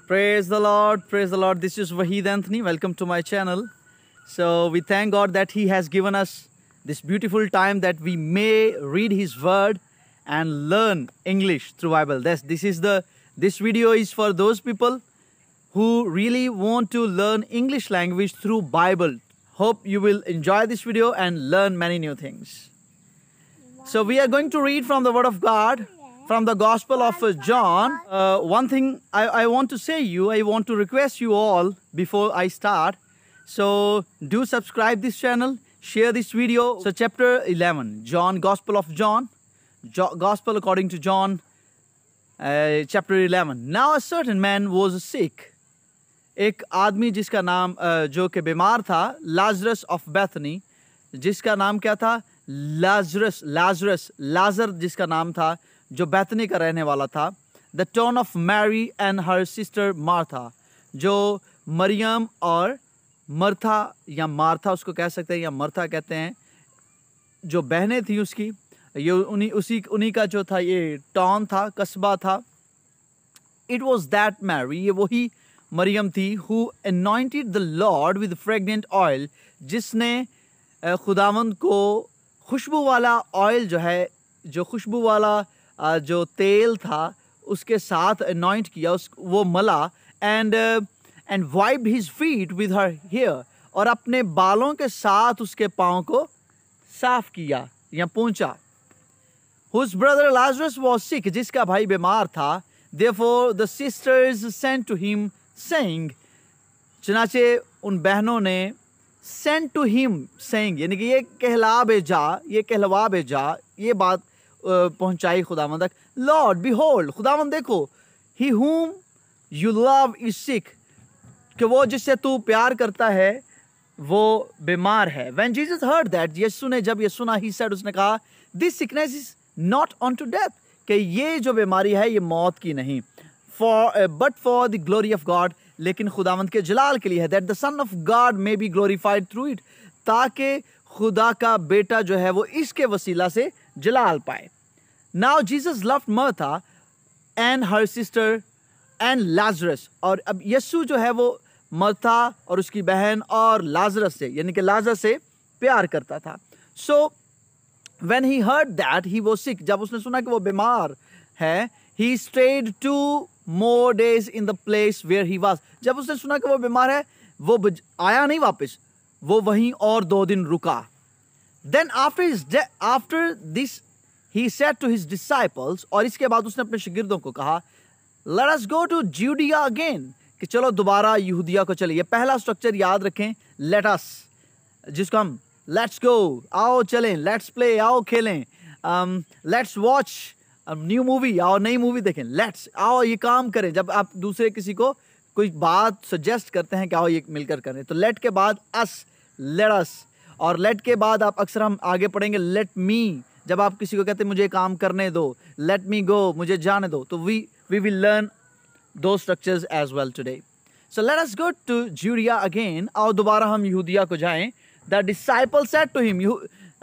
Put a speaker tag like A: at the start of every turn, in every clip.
A: Praise the Lord, praise the Lord. This is Wahid Anthony. Welcome to my channel. So we thank God that He has given us this beautiful time that we may read His Word and learn English through Bible. This video is for those people who really want to learn English language through Bible. Hope you will enjoy this video and learn many new things. So we are going to read from the Word of God, from the Gospel of John. One thing I want to say I want to request you all before I start. So do subscribe this channel, share this video. So chapter 11, Gospel of John, Gospel according to John, chapter 11. Now a certain man was sick. एक आदमी जिसका नाम जो कि बीमार था, Lazarus of Bethany, जिसका नाम क्या था? लाजर जिसका नाम था, जो बेथनी का रहने वाला था. The town of Mary and her sister Martha, जो मरियम और मर्था या मार्था उसको कह सकते हैं या मर्था कहते हैं, जो बहनें थी उसकी, ये उन्हीं का जो था ये टाउन था, कस्बा था. इट वॉज दैट मैरी, ये वही मरियम थी, who anointed the Lord with fragrant oil, जिसने खुदावंद को खुशबू वाला ऑयल जो है, जो खुशबू वाला जो तेल था उसके साथ अनॉइंट किया, वो मला. And wiped his feet with her hair, और अपने बालों के साथ उसके पाँव को साफ किया या पोंछा. Whose brother Lazarus was sick, जिसका भाई बीमार था. Therefore the sisters sent to him saying, चुनाचे उन बहनों ने सेंट टू हिम सेइंग, यानी कि ये कहलवा भेजा, ये बात पहुंचाई खुदावंद तक. लॉर्ड बिहोल्ड, खुदावंद देखो, ही whom you love is sick, कि वो जिससे तू प्यार करता है वो बीमार है. व्हेन जीसस हर्ड दैट, यीशु ने जब ये सुना, ही सेड, उसने कहा, this sickness is not unto death, कि ये जो बीमारी है ये मौत की नहीं, but for the glory of God, लेकिन खुदावंद के जलाल के लिए है. That the son of God may be glorified through it, ताकि खुदा का बेटा जो है वो इसके वसीला से जलाल पाए. Now Jesus loved Martha and her sister and Lazarus, और अब यीशु जो है वो मर्था और उसकी बहन और लाजरस से, यानी कि लाजर से प्यार करता था. So when he heard that he was sick, जब उसने सुना कि वो बीमार है, he stayed 2 more days in the place where he was, जब उसने सुना कि वो बीमार है, वो आया नहीं वापस, वो वहीं और 2 दिन रुका. Then after this he said to his disciples, और इसके बाद उसने अपने शागिर्दों को कहा, let us go to Judea again, कि चलो दोबारा यहूदिया को चलिए. पहला स्ट्रक्चर याद रखें, let us, जिसको हम let's go, आओ चलें, let's play, आओ खेलें, let's watch न्यू मूवी, आओ नई मूवी देखें, लेट्स, आओ ये काम करें. जब आप दूसरे किसी को कोई बात सजेस्ट करते हैं कि आओ ये मिलकर करें, तो लेट के बाद अस, लेट अस, और लेट के बाद आप अक्सर हम आगे पढ़ेंगे लेट मी. जब आप किसी को कहते हैं मुझे काम करने दो, लेट मी गो, मुझे जाने दो, तो वी विल लर्न दो structures as well today. So let us go to Judea again, आओ दोबारा हम यहूदिया को जाएं. The disciple said to him,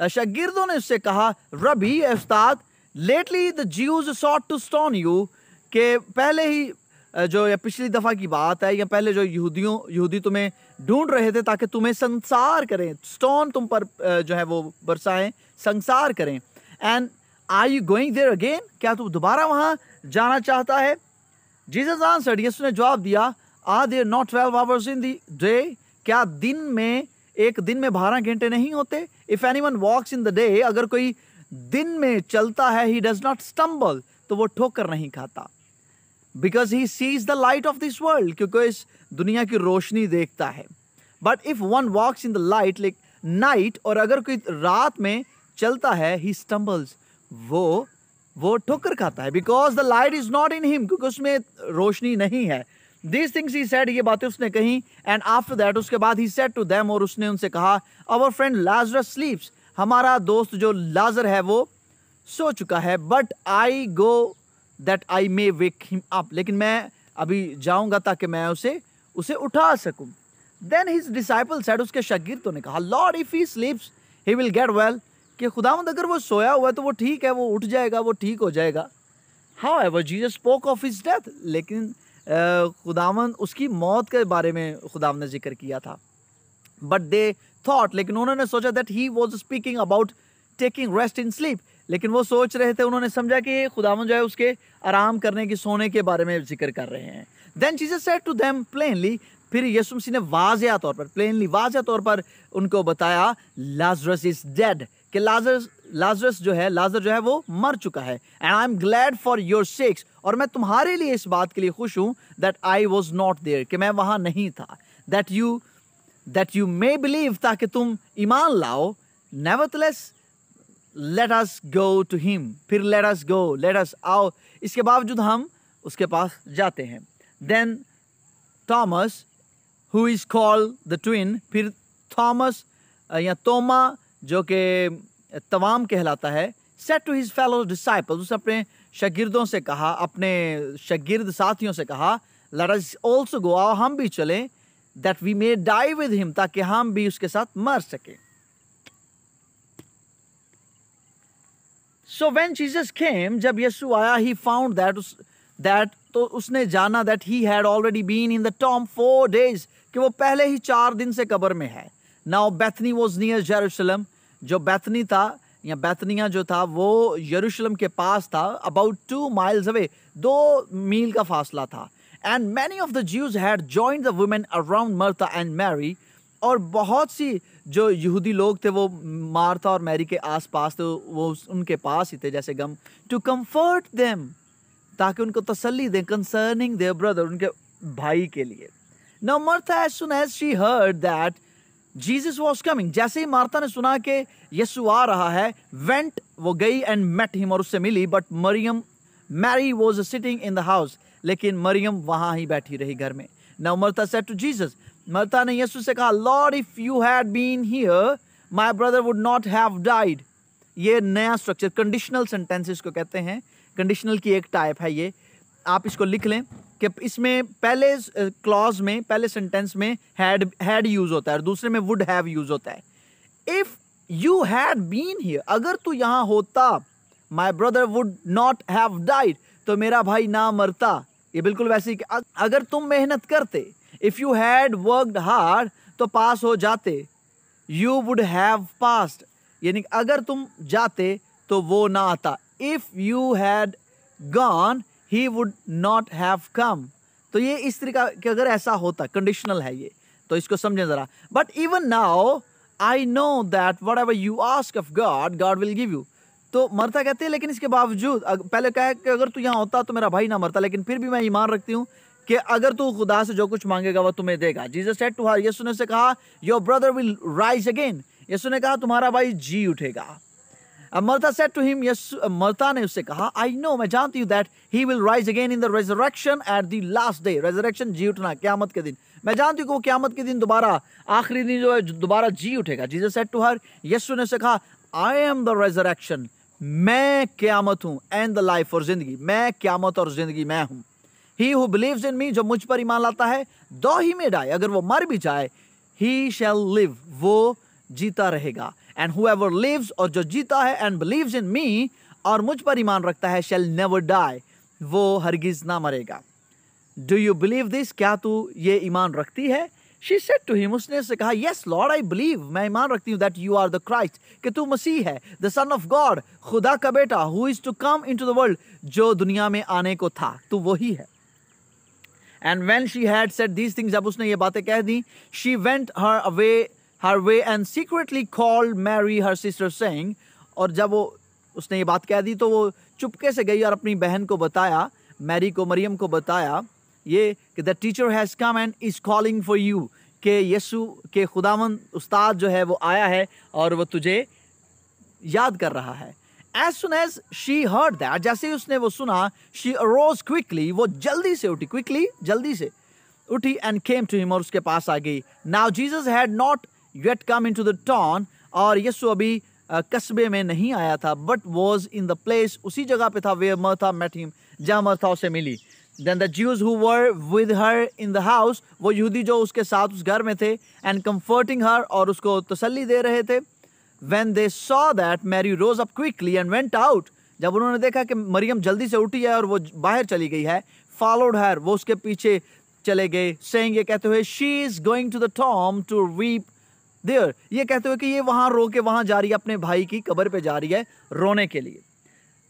A: शागिर्दों ने उससे कहा, रबी, उस्ताद, lately the Jews sought to stone you, के पहले ही जो या पिछली दफ़ा की बात है, या पहले जो यहूदी तुम्हें ढूंढ रहे थे ताकि तुम्हें संसार करें, स्टोन तुम पर जो है वो बरसाएं, संसार करें. And are you going there again, क्या तू दोबारा वहाँ जाना चाहता है? जीसस आंसर्ड, यीशु ने जवाब दिया, are there not 12 hours in the day, क्या एक दिन में 12 घंटे नहीं होते? If anyone walks in the day, अगर कोई दिन में चलता है, he does not stumble, तो वो ठोकर नहीं खाता. Because he sees the light of this world, क्योंकि इस दुनिया की रोशनी देखता है. But if one walks in the light like night, और अगर कोई रात में चलता है, he stumbles, वो ठोकर खाता है. Because the light is not in him, क्योंकि उसमें रोशनी नहीं है. These things he said, ये बातें उसने कही. And after that, उसके बाद he said to them, और उसने उनसे कहा, our friend Lazarus sleeps, हमारा दोस्त जो लाजर है वो सो चुका है. But I go that I may wake him up, लेकिन मैं अभी जाऊंगा ताकि मैं उसे उठा सकूं. देन हिज डिसाइपल सेड, उसके शागिर्दों ने कहा, lord if he स्लीप्स he will get well, कि खुदावंद अगर वो सोया हुआ है तो वो ठीक है, वो उठ जाएगा, वो ठीक हो जाएगा. However, Jesus spoke of his death, लेकिन खुदावंद उसकी मौत के बारे में खुदावंद ने जिक्र किया था। बट दे थॉट, लेकिन उन्होंने सोचा that he was speaking about taking rest in sleep, लेकिन वो सोच रहे थे, उन्होंने समझा कि खुदावंद जो है उसके आराम करने की, सोने के बारे में जिक्र कर रहे हैं। Then Jesus said to them plainly, फिर यीशु मसीह ने वाज़िया तौर पर, प्लेनली वाज़िया तौर पर उनको बताया, लाजरस इज डेड, कि लाजर जो है वो मर चुका है। And I am glad for your sex, और मैं तुम्हारे लिए इस बात के लिए खुश हूं, that I was not there, कि मैं वहां नहीं था, दैट यू मे बिलीव, ताकि तुम ईमान लाओ। Nevertheless let us go to him, फिर लेट अस आओ, इसके बावजूद हम उसके पास जाते हैं। Then Thomas who is called the twin, फिर थॉमस या तोमा जो कि तवाम कहलाता है, said to his fellow disciples, उसने अपने शागिर्दों से कहा, अपने शागिर्द साथियों से कहा, लेट अस आल्सो गो, आओ हम भी चलें, that we may die with him, ताकि हम भी उसके साथ मर सके। सो व्हेन जीसस केम, जब यीशु आया, ही फाउंड दैट तो उसने जाना that he had already been in the tomb 4 days, कि वो पहले ही 4 दिन से कब्र में है। नाउ बैथनी वाज नियर जेरूशलम, जो बैथनी था या बैथनिया जो था वो यरूशलेम के पास था, अबाउट 2 miles अवे, 2 मील का फासला था। And many of the Jews had joined the women around Martha and Mary, और बहुत सी जो यहूदी लोग थे वो मार्था और मैरी के आसपास थे, वो उनके पास ही थे जैसे गम, टू कंफर्ट देम, ताकि उनको तसल्ली दें, कंसर्निंग देयर ब्रदर, उनके भाई के लिए। Now Martha as soon as she heard that Jesus was coming, जैसे ही मार्था ने सुना कि यीशु आ रहा है, वेंट, वो गई एंड मेट हिम, और उससे मिली। But Mary was sitting in the house, लेकिन मरियम वहां ही बैठी रही घर में। Now Martha said to Jesus, Martha ने यीशु से कहा, lord if you had been here my brother would not have died. ये नया स्ट्रक्चर, कंडीशनल सेंटेंसेस को कहते हैं, कंडीशनल की एक टाइप है ये, आप इसको लिख लें कि इसमें पहले क्लॉज में, पहले सेंटेंस में हैड यूज होता है और दूसरे में वुड हैव यूज होता है। If you had been here, अगर तू यहां होता, my brother would not have died, तो मेरा भाई ना मरता। ये बिल्कुल वैसे ही, अगर तुम मेहनत करते, if you had worked hard, तो पास हो जाते, यू वुड हैव पास्ड, यानी अगर तुम जाते तो वो ना आता। If you had gone he would not have come, तो ये इस तरीका कि अगर ऐसा होता, कंडीशनल है ये, तो इसको समझें जरा। But even now I know that what ever you ask of God, God will give you. तो मरता कहते हैं, लेकिन इसके बावजूद, पहले कहा कि अगर तू यहाँ होता तो मेरा भाई ना मरता, लेकिन फिर भी मैं ईमान रखती हूँ कि अगर तू खुदा से जो कुछ मांगेगा वो तुम्हें देगा। जीसस सेड टू हर, यीशु ने से कहा, your brother will rise again, यीशु ने कहा तुम्हारा भाई जी उठेगा। Martha said to him, Martha ने उससे कहा, I know, मैं जानती हूँ that he will rise again in the resurrection at the last day. Resurrection, जी उठना, क़यामत के दिन। मैं जानती हूँ कि वो क़यामत के दिन दोबारा, आखिरी दिन जो है दोबारा जी उठेगा। Jesus said to her, यीशु ने उससे कहा, I am the resurrection, मैं क़यामत हूँ, and the life, और जिंदगी, मैं क़यामत और जिंदगी मैं हूँ। He who believes in me, जो मुझ पर ईमान लाता है, though he may die, अगर वो मर भी जाए, he shall live, वो जीता रहेगा। एंड whoever lives, और जो जीता है, and believes in me, और मुझ पर ईमान रखता है, shall never die, वो हरगिज ना मरेगा। Do you believe this? क्या तू ये ईमान रखती है? She said to him, उसने से कहा, Yes Lord, I believe, मैं ईमान रखती हूँ that you are the Christ, कि तू मसीह है, the Son of God, खुदा का बेटा, who is to come into the world, जो दुनिया में आने को था, तू वही है। And when she had said these things, जब उसने ये बातें कह दी, she went her way and secretly called Mary her sister saying, और जब वो उसने ये बात कह दी तो वो चुपके से गई और अपनी बहन को बताया, मैरी को, मरियम को बताया ये कि the teacher has come and is calling for you, कि यीशु के खुदावंद उस्ताद जो है वो आया है और वो तुझे याद कर रहा है। As soon as she heard that, जैसे ही उसने वो सुना, she arose quickly, वो जल्दी से उठी, quickly, जल्दी से उठी, and came to him, और उसके पास आ गई। Now Jesus had not yet come into the town, और यीशु अभी कस्बे में नहीं आया था, but was in the place, उसी जगह पे था, where Martha met him, जहाँ मर्था उसे मिली। Then the Jews who were with her in the house, वो यहूदी जो उसके साथ उस घर में थे, and comforting her, और उसको तसल्ली दे रहे थे, when they saw that Mary rose up quickly and went out, जब उन्होंने देखा कि मरियम जल्दी से उठी है और वो बाहर चली गई है, followed her, वो उसके पीछे चले गए, saying, ये कहते हुए, she is going to the tomb to weep there, ये कहते हुए कि ये वहां रो के वहां जा रही है, अपने भाई की कब्र पे जा रही है रोने के लिए.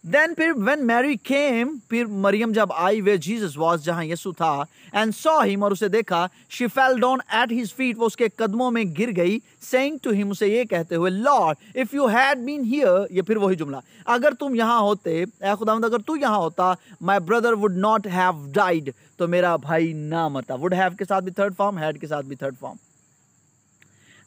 A: Then फिर when Mary came, फिर मरियम जब आई where Jesus was, जहां यीशु था, and saw him, और उसे देखा, she fell down at his feet, वो उसके कदमों में गिर गई, saying to him, उसे ये कहते हुए, Lord, if you had been here, ये फिर वही जुमला, अगर तुम यहाँ होते, ऐ खुदावंद अगर तू यहाँ होता, my brother would not have died, तो मेरा भाई ना मरता. would have के साथ भी थर्ड फॉर्म, had के साथ भी थर्ड फॉर्म.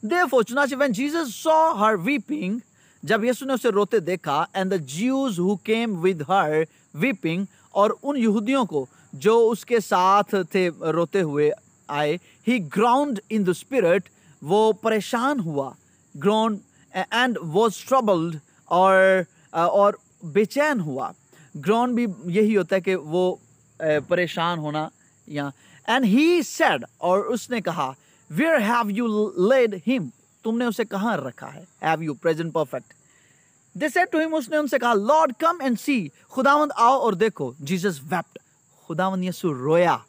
A: Therefore, चुनाचे, when Jesus saw her weeping, जब यीशु ने उसे रोते देखा, and the Jews who came with her weeping, और उन यहूदियों को जो उसके साथ थे रोते हुए आए, he groaned in the spirit, वो परेशान हुआ, groaned and was troubled, और बेचैन हुआ. groan भी यही होता है कि वो परेशान होना या. and he said, और उसने कहा, where have you laid him, तुमने उसे कहाँ रखा है. have you, present perfect. They said to him, उसने उनसे कहा, Lord, come and see, खुदावंद आओ और देखो. Jesus wept, खुदावंद यीशु रोया.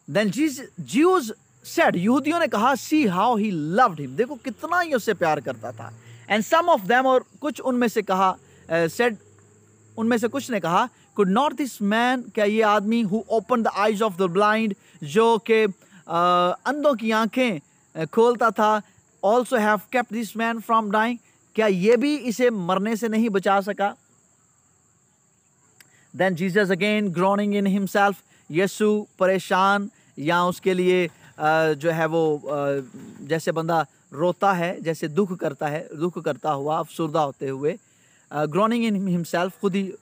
A: Then Jews said, यहूदियों ने कहा, see how he loved him, देखो कितना ही उससे प्यार करता था. And some of them, और कुछ उनमें से कहा, said, उनमें से कुछ ने कहा, could not this man, क्या ये आदमी, who opened the eyes of the blind, जो के अंधों की आंखें खोलता था, also have kept this man from dying, क्या ये भी इसे मरने से नहीं बचा सका. Then Jesus again groaning in himself, यीशु परेशान, या उसके लिए जो है वो जैसे बंदा रोता है, जैसे दुख करता हुआ, अफसुर्दा होते हुए, groaning in himself, खुद ही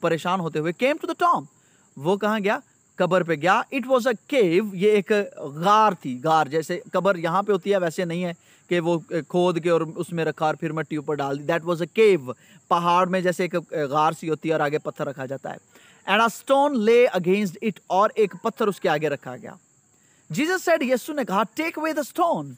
A: परेशान होते हुए, came to the tomb, वो कहाँ गया, कब्र पे गया. It was a cave, ये एक गार थी, गार जैसे कब्र यहाँ पे होती है वैसे नहीं है कि वो खोद के और उसमें रखा और फिर मिट्टी ऊपर डाल दी. That was a cave, पहाड़ में जैसे एक गार सी होती है और आगे पत्थर रखा जाता है. And a stone lay against it, और एक पत्थर उसके आगे रखा गया. Jesus said, यीशु ने कहा, take away the stone,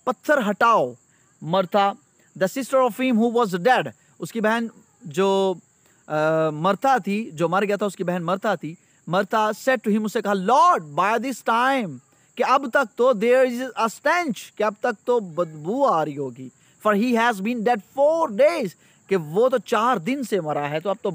A: पत्थर हटाओ. Martha, the sister of him who was dead, उसकी बहन जो मर्था थी, जो मर गया था, उसकी बहन मर्था थी. Martha said to him, उससे कहा, Lord, by this time, कि अब तक तो there is a stench, कि अब तक तो बदबू आ रही होगी. For he has been dead 4 days, कि वो तो 4 दिन से मरा है, तो अब तो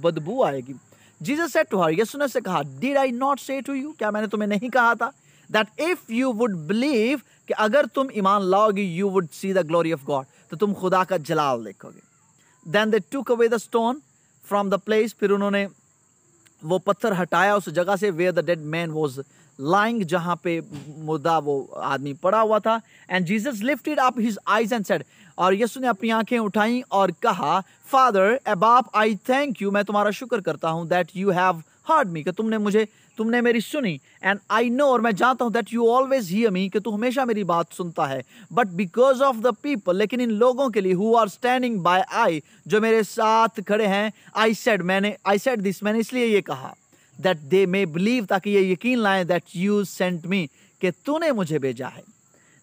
A: बदबू आएगी. Jesus said to her, यीशु ने से कहा, did I not say to you, क्या मैंने तुम्हें नहीं कहा था, that if you would believe, कि अगर तुम ईमान लाओगे, you would see the glory of God, तो तुम खुदा का जलाल देखोगे. Then they took away the stone from the place, फिर उन्होंने वो पत्थर हटाया उस जगह से, where the dead man was lying, जहां पे मुर्दा वो आदमी पड़ा हुआ था. And Jesus lifted up his eyes and said, और यीशु ने अपनी आंखें उठाई और कहा, Father, बाप, I thank you, मैं तुम्हारा शुक्र करता हूं, that you have heard me, कि तुमने मेरी सुनी. And I know, और मैं जानता हूं, that you always hear me, कि तू हमेशा मेरी बात सुनता है. But because of the people, लेकिन इन लोगों के लिए, who are standing by I, जो मेरे साथ खड़े हैं, I said this, मैंने इसलिए ये कहा, that they may believe, ताकि ये यकीन लाएं, that you sent me, कि तूने मुझे भेजा है.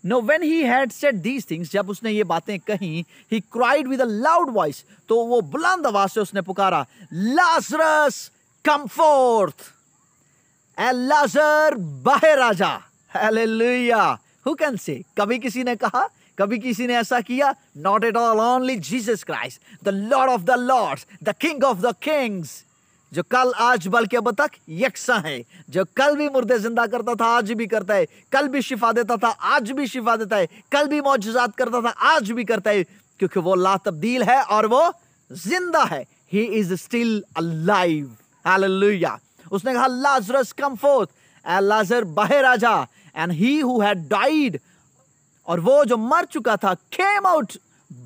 A: Now when he had said these things, जब उसने ये बातें कहीं, he cried with a loud voice, तो वो बुलंद आवाज से उसने पुकारा, Lazarus, come forth. And Lazarus, बाहर आ जा. Hallelujah. Who can say? कभी किसी ने कहा, कभी किसी ने ऐसा किया? Not at all. Only Jesus Christ, the Lord of the Lords, the King of the Kings, जो कल आज बल्कि अब तक यकसा है, जो कल भी मुर्दे जिंदा करता था, आज भी करता है, कल भी शिफा देता था, आज भी शिफा देता है, कल भी मौजूजात करता था, आज भी करता है, क्योंकि वो ला तब्दील है और वो जिंदा है. He is still alive. Hallelujah. उसने कहा, Lazarus, come forth. And Lazarus, बाहर आ जा. And he who had died, और वो जो मर चुका था, came out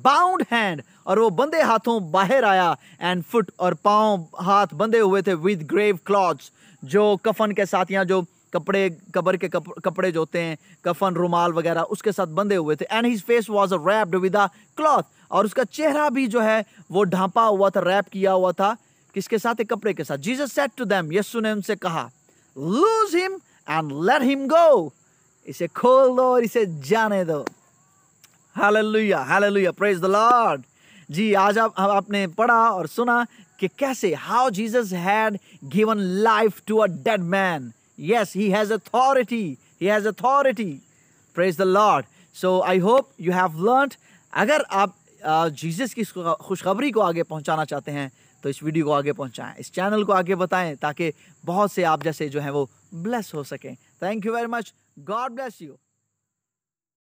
A: bound hand, और वो बंधे हाथों बाहर आया. And foot, और पांव हाथ बंधे हुए थे, with grave cloths, जो कफन के साथ, या जो कपड़े, कब्र के कपड़े जो होते हैं, कफन, रुमाल वगैरह, उसके साथ बंधे हुए थे. And his face was wrapped with a cloth, और उसका चेहरा भी जो है वो ढांपा हुआ था, रैप किया हुआ था, किसके साथ, एक कपड़े के साथ. Jesus said to them, यीशु ने उनसे कहा, loose him and let him go, इसे खोल दो और इसे जाने दो. Hallelujah, hallelujah, praise the Lord. जी, आज आपने पढ़ा और सुना कि कैसे how Jesus had given life to a dead man. Yes, he has authority, he has authority. Praise the Lord. So I hope you have learned. अगर आप जीसस की खुशखबरी को आगे पहुंचाना चाहते हैं तो इस वीडियो को आगे पहुंचाएं, इस चैनल को आगे बताएं, ताकि बहुत से आप जैसे जो हैं वो ब्लेस हो सकें. Thank you very much. God bless you.